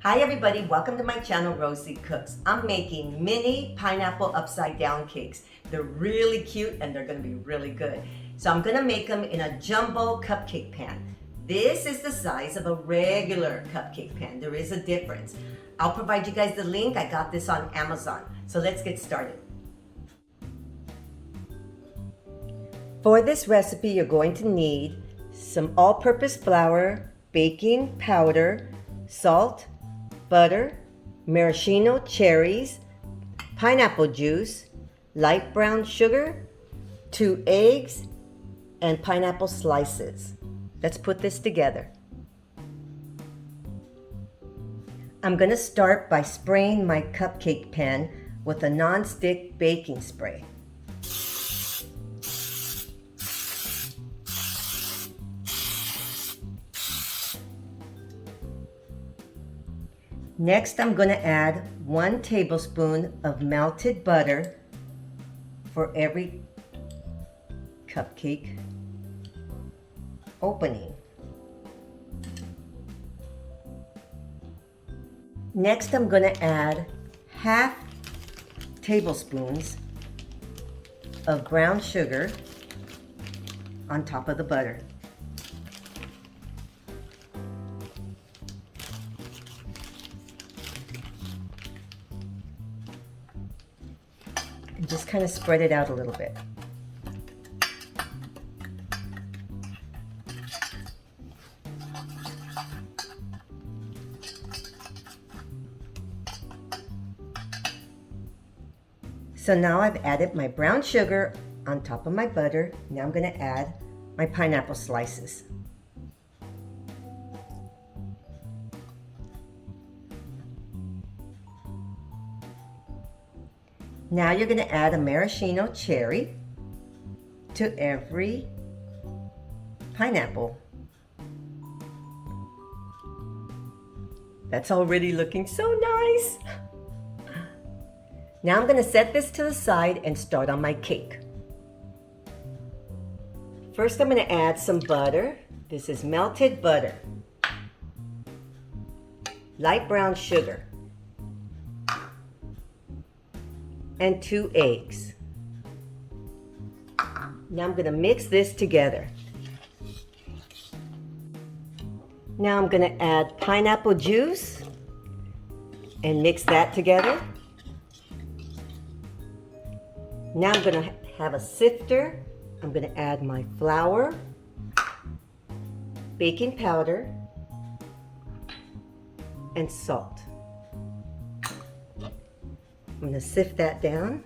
Hi everybody, welcome to my channel, Rosie Cooks. I'm making mini pineapple upside down cakes. They're really cute and they're gonna be really good. So I'm gonna make them in a jumbo cupcake pan. This is the size of a regular cupcake pan. There is a difference. I'll provide you guys the link. I got this on Amazon. So let's get started. For this recipe, you're going to need some all-purpose flour, baking powder, salt, butter, maraschino cherries, pineapple juice, light brown sugar, 2 eggs, and pineapple slices. Let's put this together. I'm going to start by spraying my cupcake pan with a nonstick baking spray. Next, I'm going to add 1 tablespoon of melted butter for every cupcake opening. Next, I'm going to add half tablespoons of brown sugar on top of the butter. And just kind of spread it out a little bit. So now I've added my brown sugar on top of my butter. Now I'm going to add my pineapple slices. Now you're going to add a maraschino cherry to every pineapple. That's already looking so nice. Now I'm going to set this to the side and start on my cake. First I'm going to add some butter. This is melted butter, light brown sugar, and 2 eggs. Now I'm going to mix this together. Now I'm going to add pineapple juice and mix that together. Now I'm going to have a sifter. I'm going to add my flour, baking powder, and salt. I'm going to sift that down.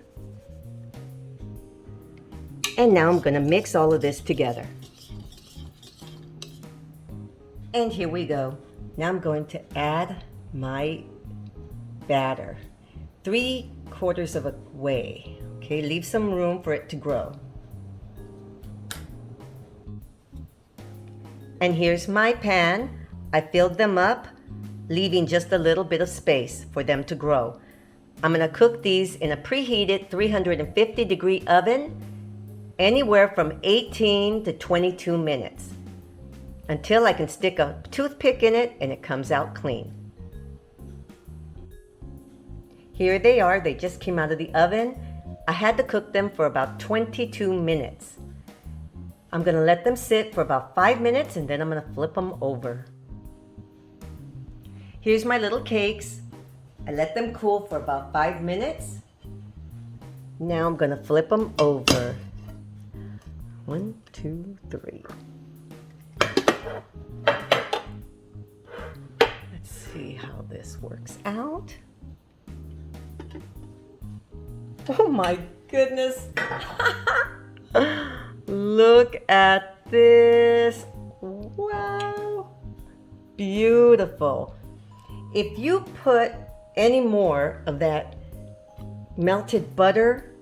And now I'm going to mix all of this together. And here we go. Now I'm going to add my batter. 3/4 of a way. Okay, leave some room for it to grow. And here's my pan. I filled them up, leaving just a little bit of space for them to grow. I'm going to cook these in a preheated 350-degree oven, anywhere from 18 to 22 minutes, until I can stick a toothpick in it and it comes out clean. Here they are. They just came out of the oven. I had to cook them for about 22 minutes. I'm going to let them sit for about 5 minutes and then I'm going to flip them over. Here's my little cakes. I let them cool for about 5 minutes. Now I'm going to flip them over. 1, 2, 3. Let's see how this works out. Oh my goodness. Look at this. Wow. Beautiful. If you put any more of that melted butter,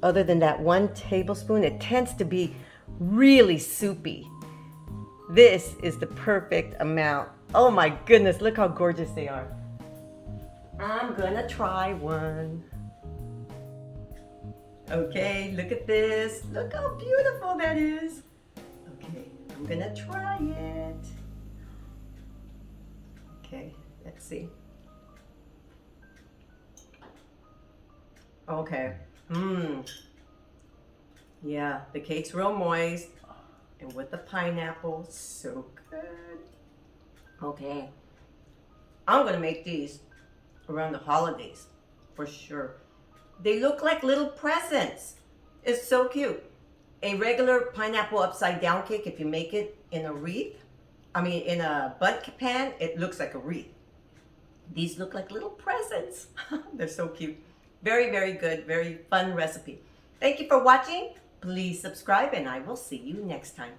other than that 1 tablespoon, it tends to be really soupy. This is the perfect amount. Oh my goodness, look how gorgeous they are. I'm gonna try one. Okay, look at this. Look how beautiful that is. Okay, I'm gonna try it. Okay, let's see. Okay. Mmm. Yeah, the cake's real moist. And with the pineapple, so good. Okay. I'm going to make these around the holidays for sure. They look like little presents. It's so cute. A regular pineapple upside down cake, if you make it in a wreath, in a bud pan, it looks like a wreath. These look like little presents. They're so cute. Very, very good. Very fun recipe. Thank you for watching. Please subscribe and I will see you next time.